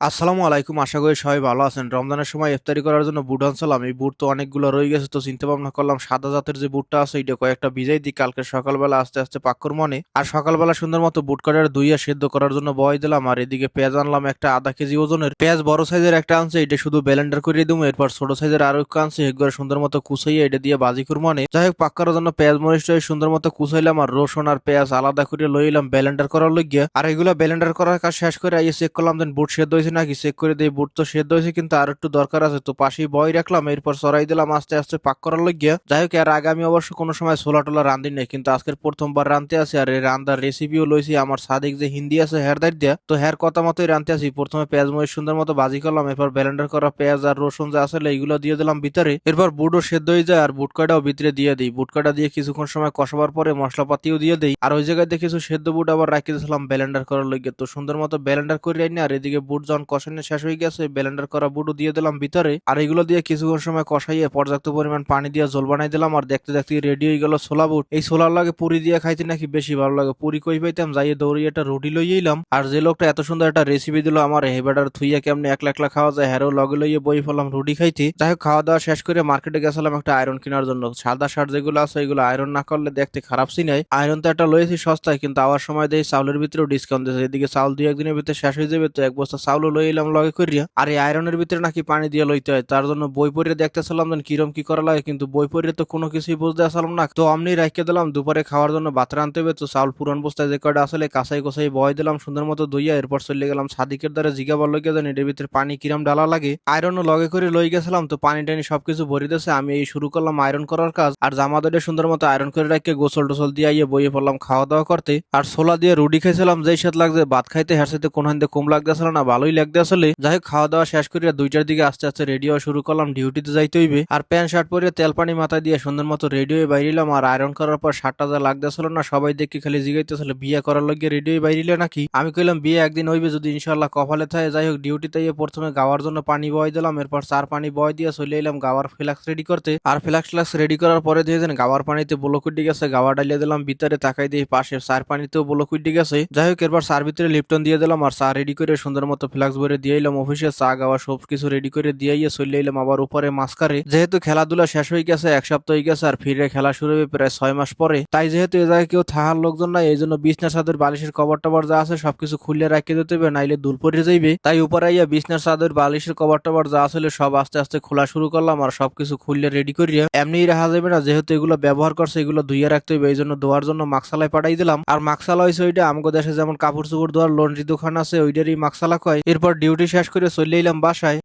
আসসালামু আলাইকুম। আশা করি সবাই ভালো আছেন। রমজানের সময় ইফতারি করার জন্য বুট আনছিলাম। এই বুট তো অনেকগুলো রয়ে গেছে, তো চিন্তা ভাবনা করলাম সাদা জাতের যে বুটটা আছে এটা কয়েকটা ভিজাই দিই, কালকে সকালবেলা আস্তে আস্তে পাক্কর মনে। আর সকালবেলা সুন্দর মতো বুট কাটার ধুইয়া সেদ্ধ করার জন্য বয় দিলাম। আর এদিকে পেঁয়াজ আনলাম একটা আধা কেজি ওজনের পেঁয়াজ, বড় সাইজের একটা আনছে, এটা শুধু ব্লেন্ডার করে দিবো। এরপর ছোট সাইজের আরো একটা আনছে, একবার সুন্দর মতো কুচাইয়া এটা দিয়ে বাজি করবো মনে। যাই হোক, পাক করার জন্য পেঁয়াজ মরিচটা সুন্দর মতো কুচাইলাম আর রসুন আর পেঁয়াজ আলাদা করে লইলাম ব্লেন্ডার করার লইগিয়া। আর এগুলো ব্লেন্ডার করার কাজ শেষ করে আইয়ে চেক করলাম দেন বুট সেদ্ধ হয়েছে নাকি। চেক করে দিয়ে বুট তো সেদ্ধ হয়েছে, কিন্তু আর একটু দরকার আছে, তো পাশেই বয় রাখলাম। এরপর সরাই দিলাম আস্তে আস্তে পাক করার লইগিয়া। যাই হোক, এর আগে আমি অবশ্য কোনো সময় ছোলা টোলা রান্ধি নাই, কিন্তু আজকের প্রথমবার রান্ধতে আছি। আর এই রান্নার রেসিপিও লইছি আমার সাদিক যে হিন্দি আছে হের দাইর দিয়া, তো হের কথা মতোই রান্ধতে আছি। প্রথমে পেঁয়াজ মরিচ সুন্দর মতো ভাজি করলাম, এরপর ব্লেন্ডার করা পেঁয়াজ আর রসুন যে আসলে এইগুলো দিয়ে দিলাম ভিতরে। এরপর বুটও সেদ্ধ হয়ে যায় আর বুট কয়টাও ভিতরে দিয়ে দিই। বুট কয়টা দিয়ে কিছুক্ষণ সময় কষাবার পরে মশলাপাতিও দিয়ে দেই। আর ওই জায়গায় দিয়ে কিছু সেদ্ধ বুট আবার রাখি দিয়েছিলাম ব্লেন্ডার করার লইগে, তো সুন্দর মতো ব্লেন্ডার করে রাখি। আর এদিকে বুট যখন কষানো শেষ হয়ে গেছে, ব্লেন্ডার করা বুটও দিয়ে দিলাম ভিতরে। আর এগুলো দিয়ে কিছুক্ষণ সময় কষাইয়ে পর্যাপ্ত পরিমাণ পানি দিয়ে ঝোল বানাই দিলাম। আর দেখতে দেখতে রেডি হয়ে গেল ছোলা বুট। এই ছোলার লাগে পুরি দিয়ে খাইতে নাকি বেশি ভালো লাগে। পুরি কই পাইতাম, যাইয়ে দৌড়িয়ে একটা রুটি লইয়ে এলাম। আর যে লোকটা এত সুন্দর একটা রেসিপি দিল আমার, হেবাটার থুইয়া কেমনে একলা একলা খাওয়া যায়, হ্যারো লগে লইয়ে বই ফেলাম রুটি খাইতে। যাই হোক, খাওয়া দাওয়া শেষ করে মার্কেটে গেছিলাম একটা আয়রন কেনার জন্য। সাদা শার্ট যেগুলো আছে এগুলো আয়রন না করলে দেখতে খারাপ সিনাই। আয়রন তো একটা লয়েছি সস্তায়, কিন্তু আবার সময় দেয় চাউলের ভিতরেও ডিসকাউন্ট দিয়েছে। এদিকে চাউল দুই একদিনের ভিতরে শেষ হয়ে যাবে, তো এক বস্তা চাউলও লই এলাম লগে করিয়া। আর এই আয়রনের ভিতরে নাকি পানি দিয়ে লইতে হয়, তার জন্য বই পড়ে দেখতেছিলাম কিরম কি করা লাগে, কিন্তু বই পড়ে তো কোনো কিছুই বুঝতে আসলাম না। তো অমনি রাখিয়ে দিলাম, দুপুরে খাওয়ার জন্য ভাত রানতে হবে। তো চাউল পুরান বস্তায় যে কয়টা আসলে কাঁচাই কোসাই বয় দিলাম সুন্দর মতো ধুইয়া। এরপর চলে গেলাম সাদিকের দ্বারা জিগাবার লইগে জানি এটার ভিতরে পানি কিরম ডালা লাগে। আয়রনও লগে করে লই গেছিলাম, তো পানি টানি সবকিছু ভরে দিয়েছে। আমি এই শুরু করলাম আয়রন করার কাজ। আর জামা দড়ে সুন্দর মতো আয়রন করে রাখিয়ে গোসল টোসল দিয়ে আইয়ে বইয়ে পড়লাম খাওয়া দাওয়া করতে। আর ছোলা দিয়ে রুটি খাইছিলাম, যেই সাথে লাগছে ভাত খাইতে হের সাথে কোন হাতে কম লাগতেছিল না, ভালোই লাগতে আসলে। যাই হোক, খাওয়া দাওয়া শেষ করে 2টার দিকে আস্তে আস্তে রেডি হওয়া শুরু করলাম, ডিউটিতে যাইতে হইবে। আর প্যান্ট শার্ট পরে তেল পানি মাথায় দিয়ে সুন্দর মতো রেডি হয়ে বাইরিলাম। আর আয়রন করার পর শার্টটা যা লাগতেছিল না, সবাই দেখি খালি জিগাইতেছিল বিয়ে করার লগে রেডি হয়ে বাইরিলে নাকি। আমি কইলাম বিয়ে একদিন হইবে যদি ইনশাল্লাহ কপালে থাকে। যাই হোক, ডিউটিতে গিয়ে প্রথমে গাওয়ার জন্য পানি বয় দিলাম, এরপর চার পানি বয় দিয়ে চলে এলাম গাওয়ার ফ্লাক্স রেডি করতে। আর ফ্লাক্স রেডি করার পরে দিয়ে দেন গাওয়ার পানিতে ব্লক উঠে গেছে, গাওয়া ডালিয়ে দিলাম ভিতরে, তাকাই দিয়ে পাশে চার পানিতেও ব্লক উঠে গেছে। যাই হোক, এরপর চার ভিতরে লিপটন দিয়ে দিলাম আর চা রেডি করে সুন্দর মতো ফ্লাক্স ভরে দিয়ে এলাম অফিসে। চা গাওয়া সব কিছু রেডি করে দিয়ে চলে এলাম আবার উপরে মাস্কারে। যেহেতু খেলাধুলা শেষ হয়ে গেছে, এক সপ্তাহ হয়ে গেছে, আর ফিরে খেলা শুরু হবে প্রায় 6 মাস পরে, তাই যেহেতু এ জায়গায় কেউ থাকার লোকজন নাই, এই জন্য বিছনার চাদর বালিশের কভার টভার যা আছে সবকিছু খুলে রাখিয়ে দিতে হবে, নাইলে দুল পরে যাইবে। তাই উপরে আইয়া বিছনার চাদর বালিশের কভার টভার যা আসলে সব আস্তে আস্তে খোলা শুরু করলাম। আর সবকিছু খুললে রেডি করিয়া এমনি রাখা যাবে না, যেহেতু এগুলো ব্যবহার করছে এগুলো ধুইয়া রাখতে হবে, এই জন্য ধোয়ার জন্য মাকসালায় পাঠাই দিলাম। আর মাকসালা হয়েছে ওইটা আমগো দেশে যেমন কাপড় চোপড় ধোয়ার লন্ড্রি দোকান আছে ওইটারই মাকসালা কয়। এরপর ডিউটি শেষ করে চলে এলাম বাসায়।